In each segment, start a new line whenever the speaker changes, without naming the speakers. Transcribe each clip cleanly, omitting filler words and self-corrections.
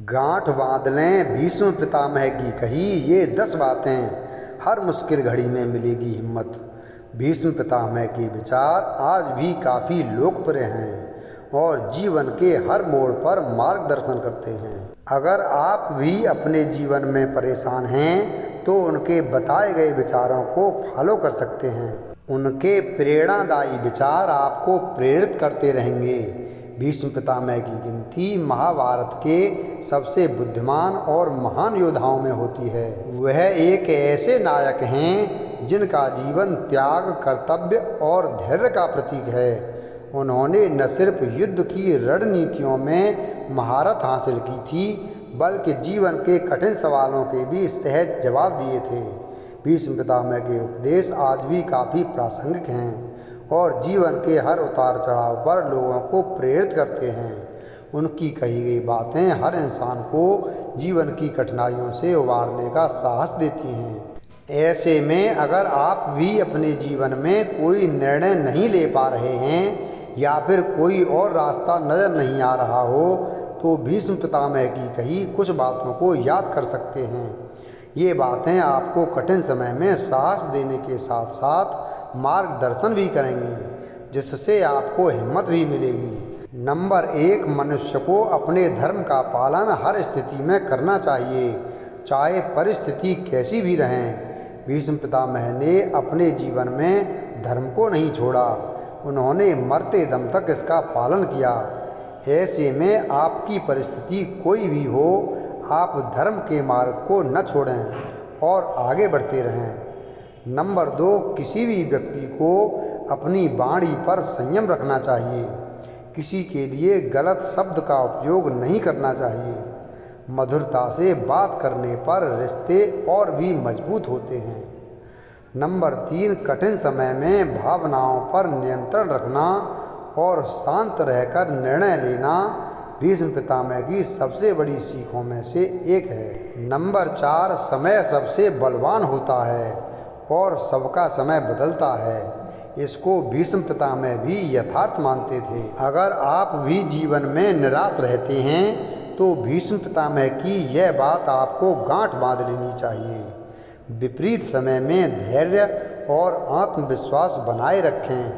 गांठ बांध लें भीष्म पितामह की कही ये 10 बातें, हर मुश्किल घड़ी में मिलेगी हिम्मत। भीष्म पितामह के विचार आज भी काफ़ी लोकप्रिय हैं और जीवन के हर मोड़ पर मार्गदर्शन करते हैं। अगर आप भी अपने जीवन में परेशान हैं तो उनके बताए गए विचारों को फॉलो कर सकते हैं। उनके प्रेरणादायी विचार आपको प्रेरित करते रहेंगे। भीष्म पितामह की गिनती महाभारत के सबसे बुद्धिमान और महान योद्धाओं में होती है। वह एक ऐसे नायक हैं जिनका जीवन त्याग, कर्तव्य और धैर्य का प्रतीक है। उन्होंने न सिर्फ युद्ध की रणनीतियों में महारत हासिल की थी, बल्कि जीवन के कठिन सवालों के भी सहज जवाब दिए थे। भीष्म पितामह के उपदेश आज भी काफ़ी प्रासंगिक हैं और जीवन के हर उतार चढ़ाव पर लोगों को प्रेरित करते हैं। उनकी कही गई बातें हर इंसान को जीवन की कठिनाइयों से उबारने का साहस देती हैं। ऐसे में अगर आप भी अपने जीवन में कोई निर्णय नहीं ले पा रहे हैं या फिर कोई और रास्ता नज़र नहीं आ रहा हो, तो भीष्म पितामह की कही कुछ बातों को याद कर सकते हैं। ये बातें आपको कठिन समय में साहस देने के साथ साथ मार्गदर्शन भी करेंगी, जिससे आपको हिम्मत भी मिलेगी। नंबर 1, मनुष्य को अपने धर्म का पालन हर स्थिति में करना चाहिए, चाहे परिस्थिति कैसी भी रहें। भीष्म पितामह ने अपने जीवन में धर्म को नहीं छोड़ा, उन्होंने मरते दम तक इसका पालन किया। ऐसे में आपकी परिस्थिति कोई भी हो, आप धर्म के मार्ग को न छोड़ें और आगे बढ़ते रहें। नंबर 2, किसी भी व्यक्ति को अपनी वाणी पर संयम रखना चाहिए। किसी के लिए गलत शब्द का उपयोग नहीं करना चाहिए। मधुरता से बात करने पर रिश्ते और भी मजबूत होते हैं। नंबर 3, कठिन समय में भावनाओं पर नियंत्रण रखना और शांत रहकर निर्णय लेना भीष्म पितामह की सबसे बड़ी सीखों में से एक है। नंबर 4, समय सबसे बलवान होता है और सबका समय बदलता है। इसको भीष्म पितामह भी यथार्थ मानते थे। अगर आप भी जीवन में निराश रहते हैं तो भीष्म पितामह की यह बात आपको गांठ बांध लेनी चाहिए। विपरीत समय में धैर्य और आत्मविश्वास बनाए रखें,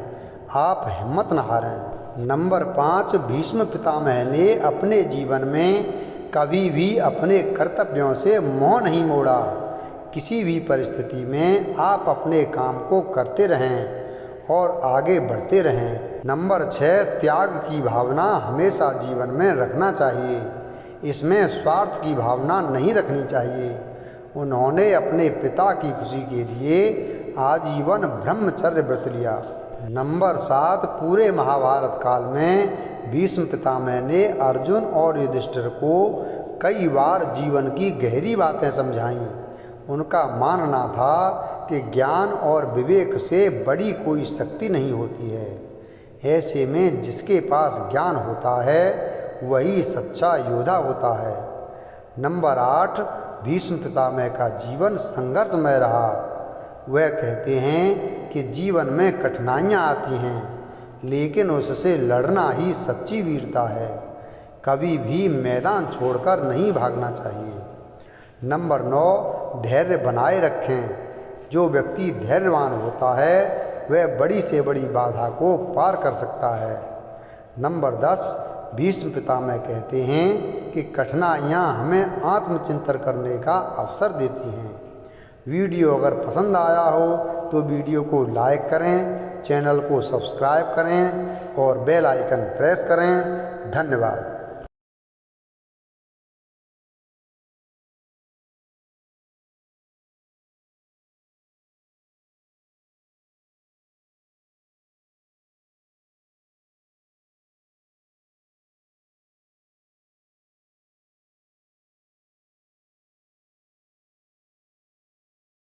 आप हिम्मत न हारें। नंबर 5, भीष्म पितामह ने अपने जीवन में कभी भी अपने कर्तव्यों से मुँह नहीं मोड़ा। किसी भी परिस्थिति में आप अपने काम को करते रहें और आगे बढ़ते रहें। नंबर 6, त्याग की भावना हमेशा जीवन में रखना चाहिए। इसमें स्वार्थ की भावना नहीं रखनी चाहिए। उन्होंने अपने पिता की खुशी के लिए आजीवन ब्रह्मचर्य व्रत लिया। नंबर 7, पूरे महाभारत काल में भीष्म पितामह ने अर्जुन और युधिष्ठिर को कई बार जीवन की गहरी बातें समझाईं। उनका मानना था कि ज्ञान और विवेक से बड़ी कोई शक्ति नहीं होती है। ऐसे में जिसके पास ज्ञान होता है वही सच्चा योद्धा होता है। नंबर 8, भीष्म पितामह का जीवन संघर्षमय रहा। वह कहते हैं कि जीवन में कठिनाइयाँ आती हैं, लेकिन उससे लड़ना ही सच्ची वीरता है। कभी भी मैदान छोड़कर नहीं भागना चाहिए। नंबर 9, धैर्य बनाए रखें। जो व्यक्ति धैर्यवान होता है वह बड़ी से बड़ी बाधा को पार कर सकता है। नंबर 10, भीष्म पितामह कहते हैं कि कठिनाइयाँ हमें आत्मचिंतन करने का अवसर देती हैं। वीडियो अगर पसंद आया हो तो वीडियो को लाइक करें, चैनल को सब्सक्राइब करें और बेल आइकन प्रेस करें। धन्यवाद।